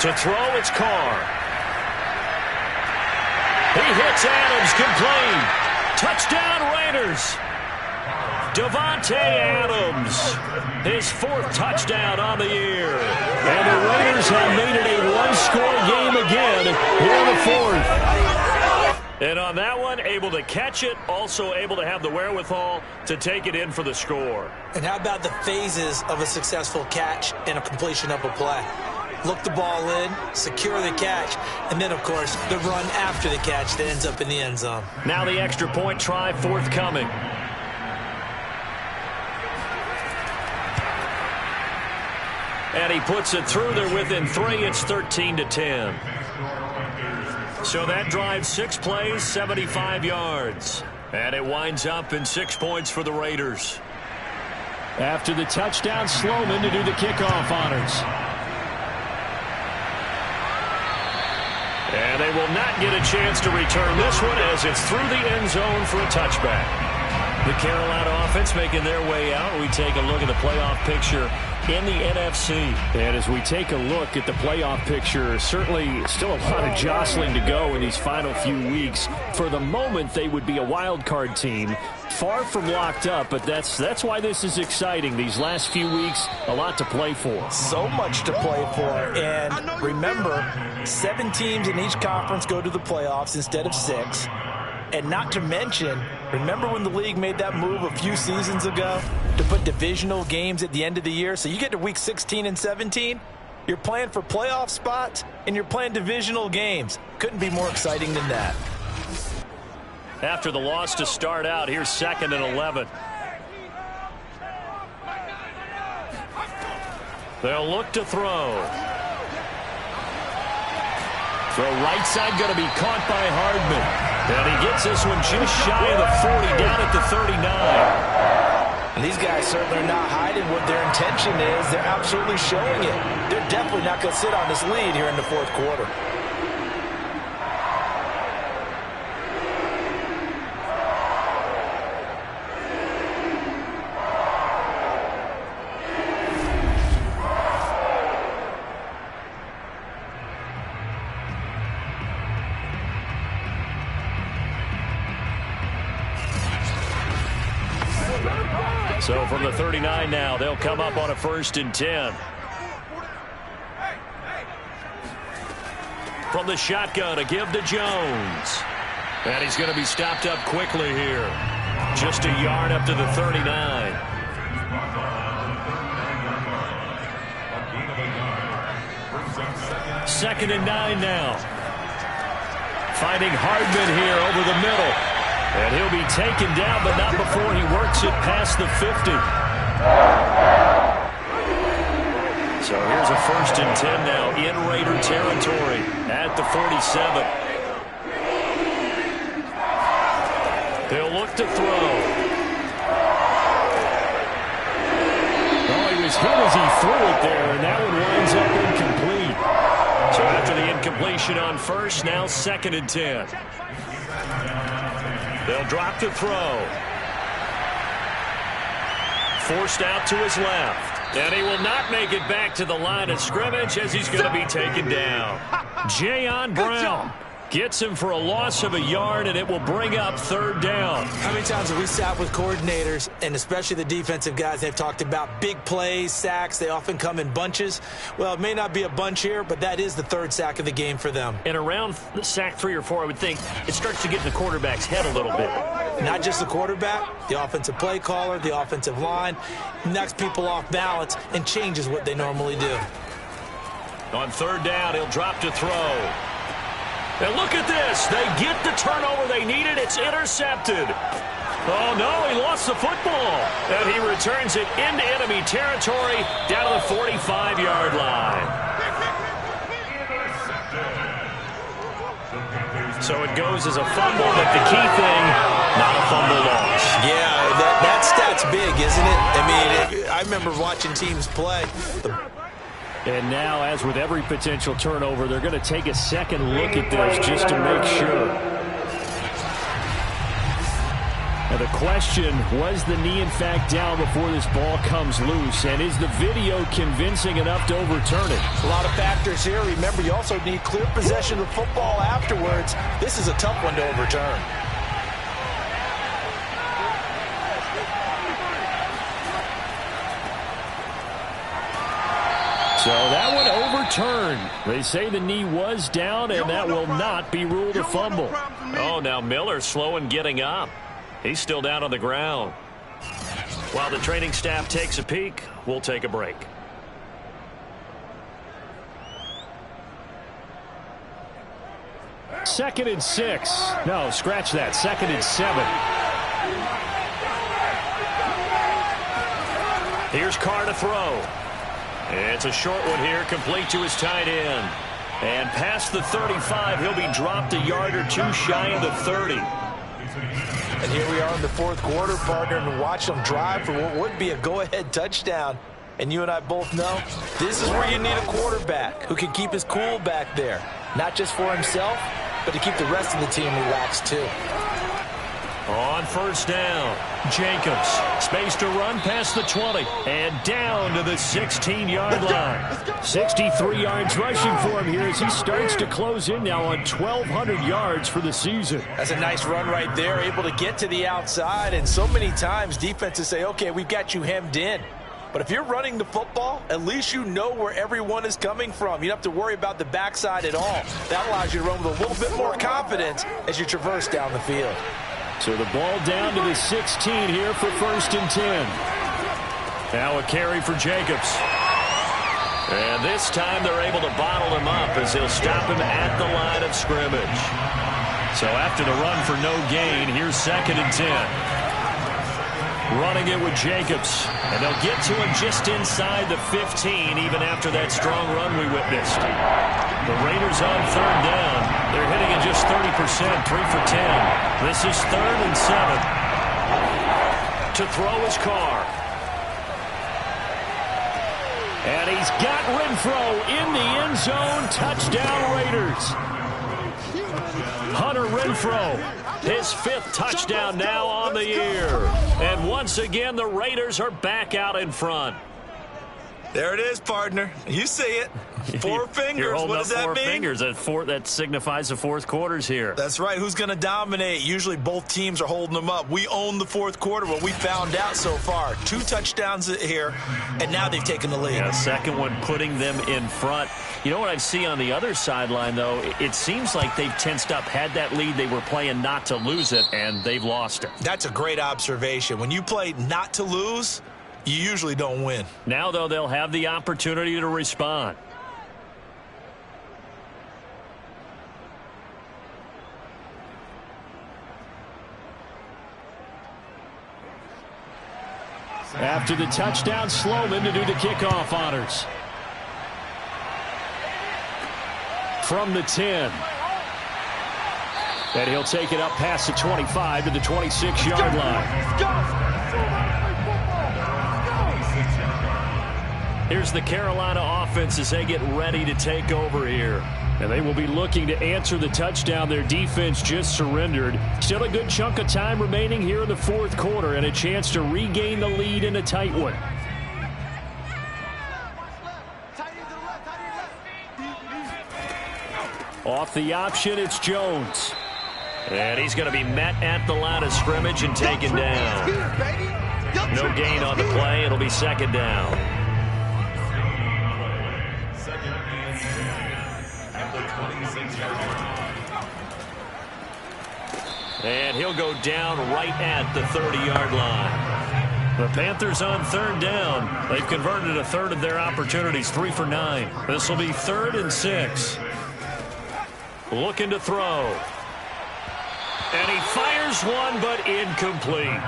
To throw, it's Carr. He hits Adams, complete. Touchdown, Raiders. Davante Adams, his 4th touchdown on the year. And the Raiders have made it a 1-score game again here in the 4th. And on that one, able to catch it, also able to have the wherewithal to take it in for the score. And how about the phases of a successful catch and a completion of a play? Look the ball in, secure the catch, and then, of course, the run after the catch that ends up in the end zone. Now the extra point try forthcoming. And he puts it through there within 3. It's 13 to 10. So that drives 6 plays, 75 yards. And it winds up in 6 points for the Raiders. After the touchdown, Sloman to do the kickoff honors. And they will not get a chance to return this one as it's through the end zone for a touchback. The Carolina offense making their way out. We take a look at the playoff picture in the NFC. And as we take a look at the playoff picture, certainly still a lot of jostling to go in these final few weeks. For the moment, they would be a wild card team. Far from locked up, but that's why this is exciting. These last few weeks, a lot to play for. So much to play for. And remember, 7 teams in each conference go to the playoffs instead of 6. And not to mention, remember when the league made that move a few seasons ago to put divisional games at the end of the year? So you get to week 16 and 17, you're playing for playoff spots, and you're playing divisional games. Couldn't be more exciting than that. After the loss to start out, here's 2nd and 11. They'll look to throw. Throw right side, going to be caught by Hardman. And he gets this one just shy of the 40, down at the 39. And these guys certainly are not hiding what their intention is. They're absolutely showing it. They're definitely not going to sit on this lead here in the 4th quarter. from the 39 now. They'll come up on a 1st and 10. From the shotgun, a give to Jones. And he's going to be stopped up quickly here. Just a yard up to the 39. Second and 9 now. Finding Hardman here over the middle. And he'll be taken down, but not before he works it past the 50. So here's a 1st and 10 now in Raider territory at the 47. They'll look to throw. Oh, he was hit as he threw it there, and that one winds up incomplete. So after the incompletion on 1st, now 2nd and 10. They'll drop to throw. Forced out to his left. And he will not make it back to the line of scrimmage as he's going to be taken down. Jayon Brown gets him for a loss of a yard, and it will bring up 3rd down. How many times have we sat with coordinators, and especially the defensive guys, they've talked about big plays, sacks. They often come in bunches. Well, it may not be a bunch here, but that is the 3rd sack of the game for them. And around the sack 3 or 4, I would think it starts to get in the quarterback's head a little bit. Not just the quarterback, the offensive play caller, the offensive line, knocks people off balance and changes what they normally do. On 3rd down, he'll drop to throw. And look at this. They get the turnover they needed. It's intercepted. Oh, no, he lost the football. And he returns it into enemy territory down to the 45-yard line. So it goes as a fumble, but the key thing, not a fumble loss. Yeah, that stat's big, isn't it? I mean, I remember watching teams play. And now, as with every potential turnover, they're going to take a second look at this just to make sure. Now the question, was the knee in fact down before this ball comes loose? And is the video convincing enough to overturn it? A lot of factors here. Remember, you also need clear possession of the football afterwards. This is a tough one to overturn. So that one overturned. They say the knee was down, and that will not be ruled a fumble. Oh, now Miller slow in getting up. He's still down on the ground. While the training staff takes a peek, we'll take a break. Second and 6. No, scratch that. 2nd and 7. Here's Carr to throw. It's a short one here, complete to his tight end. And past the 35, he'll be dropped a yard or 2 shy of the 30. And here we are in the 4th quarter, partner, and watch them drive for what would be a go-ahead touchdown. And you and I both know this is where you need a quarterback who can keep his cool back there. Not just for himself, but to keep the rest of the team relaxed too. On 1st down, Jacobs, space to run past the 20, and down to the 16-yard line. 63 yards rushing for him here as he starts to close in now on 1,200 yards for the season. That's a nice run right there, able to get to the outside, and so many times defenses say, okay, we've got you hemmed in. But if you're running the football, at least you know where everyone is coming from. You don't have to worry about the backside at all. That allows you to run with a little bit more confidence as you traverse down the field. So the ball down to the 16 here for 1st and 10. Now a carry for Jacobs. And this time they're able to bottle him up as they'll stop him at the line of scrimmage. So after the run for no gain, here's 2nd and 10. Running it with Jacobs. And they'll get to him just inside the 15, even after that strong run we witnessed. The Raiders on 3rd down. They're hitting at just 30%, 3 for 10. This is 3rd and 7. To throw his Carr. And he's got Renfro in the end zone. Touchdown, Raiders. Hunter Renfro, his 5th touchdown now on the year. And once again, the Raiders are back out in front. There it is, partner. You see it. 4 fingers. You're holding what up does that 4 mean? fingers. That signifies the fourth quarter's here. That's right. Who's going to dominate? Usually both teams are holding them up. We own the fourth quarter. What we found out so far. 2 touchdowns here, and now they've taken the lead. Yeah, second one putting them in front. You know what I see on the other sideline, though? It seems like they've tensed up, had that lead. They were playing not to lose it, and they've lost it. That's a great observation. When you play not to lose, you usually don't win. Now, though, they'll have the opportunity to respond. After the touchdown, Sloman to do the kickoff honors. From the 10. And he'll take it up past the 25 to the 26-yard line. Here's the Carolina offense as they get ready to take over here. And they will be looking to answer the touchdown their defense just surrendered. Still a good chunk of time remaining here in the fourth quarter and a chance to regain the lead in a tight one. Off the option, it's Jones. And he's going to be met at the line of scrimmage and taken down. No gain on the play. It'll be second down. And he'll go down right at the 30-yard line. The Panthers on third down. They've converted a third of their opportunities, 3 for 9. This will be 3rd and 6. Looking to throw. And he fires one, but incomplete.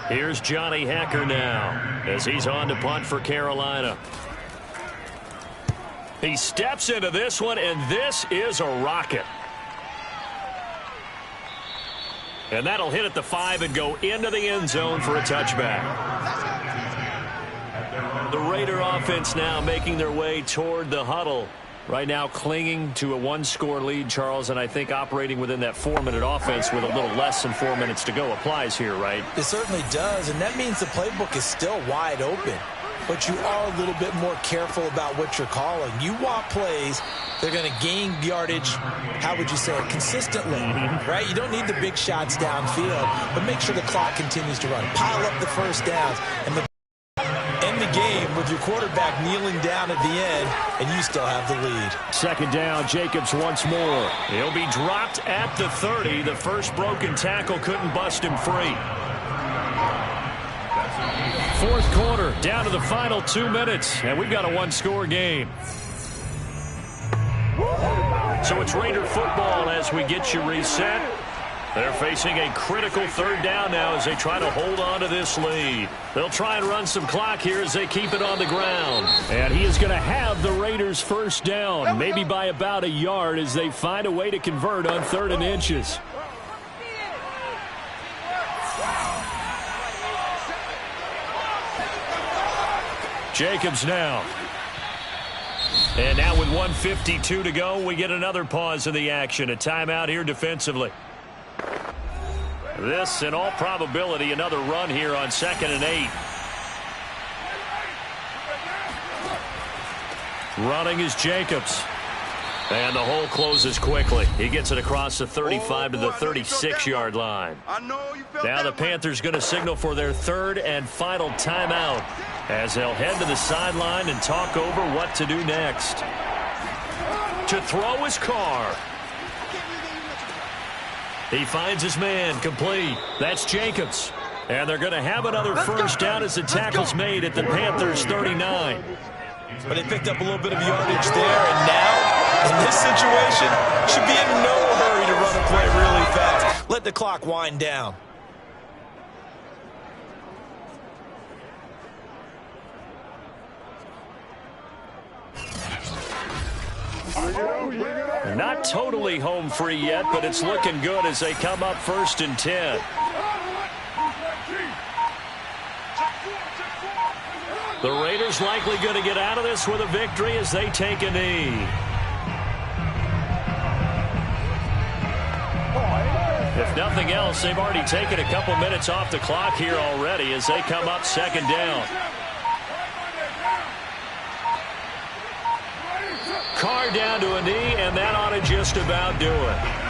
Here's Johnny Hecker now as he's on to punt for Carolina. He steps into this one, and this is a rocket. And that'll hit at the 5 and go into the end zone for a touchback. The Raider offense now making their way toward the huddle. Right now clinging to a 1-score lead, Charles, and I think operating within that 4-minute offense with a little less than 4 minutes to go applies here, right? It certainly does, and that means the playbook is still wide open. But you are a little bit more careful about what you're calling. You want plays they're going to gain yardage, how would you say it, consistently, right? You don't need the big shots downfield, but make sure the clock continues to run. Pile up the first downs, and end the game with your quarterback kneeling down at the end, and you still have the lead. Second down, Jacobs once more. He'll be dropped at the 30. The first broken tackle couldn't bust him free. Fourth quarter, down to the final 2 minutes, and we've got a 1-score game. So it's Raider football as we get you reset. They're facing a critical third down now as they try to hold on to this lead. They'll try and run some clock here as they keep it on the ground. And he is going to have the Raiders first down, maybe by about a yard as they find a way to convert on 3rd and inches. Jacobs now. And now with 1:52 to go, we get another pause in the action. A timeout here defensively. This, in all probability, another run here on 2nd and 8. Running is Jacobs. And the hole closes quickly. He gets it across the 35 to the 36-yard line. Now the Panthers going to signal for their 3rd and final timeout as they'll head to the sideline and talk over what to do next. To throw is Carr. He finds his man, complete. That's Jacobs. And they're going to have another first down as the tackle's made at the Panthers' 39. But they picked up a little bit of yardage there, and now, in this situation, should be in no hurry to run a play really fast. Let the clock wind down. Not totally home free yet, but it's looking good as they come up 1st and 10. The Raiders likely going to get out of this with a victory as they take a knee. If nothing else, they've already taken a couple minutes off the clock here already as they come up 2nd down. Carr down to a knee, and that ought to just about do it.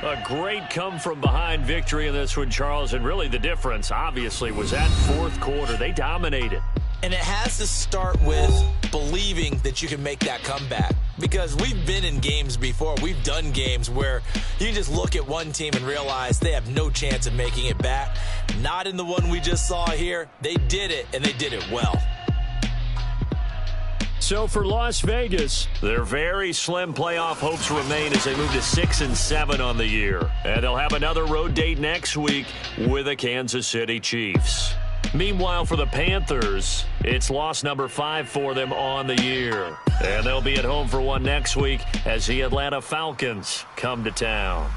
A great come-from-behind victory in this one, Charles, and really the difference, obviously, was that fourth quarter. They dominated. And it has to start with believing that you can make that comeback. Because we've been in games before. We've done games where you can just look at one team and realize they have no chance of making it back. Not in the one we just saw here. They did it, and they did it well. So for Las Vegas, their very slim playoff hopes remain as they move to 6-7 on the year. And they'll have another road date next week with the Kansas City Chiefs. Meanwhile, for the Panthers, it's loss number 5 for them on the year. And they'll be at home for one next week as the Atlanta Falcons come to town.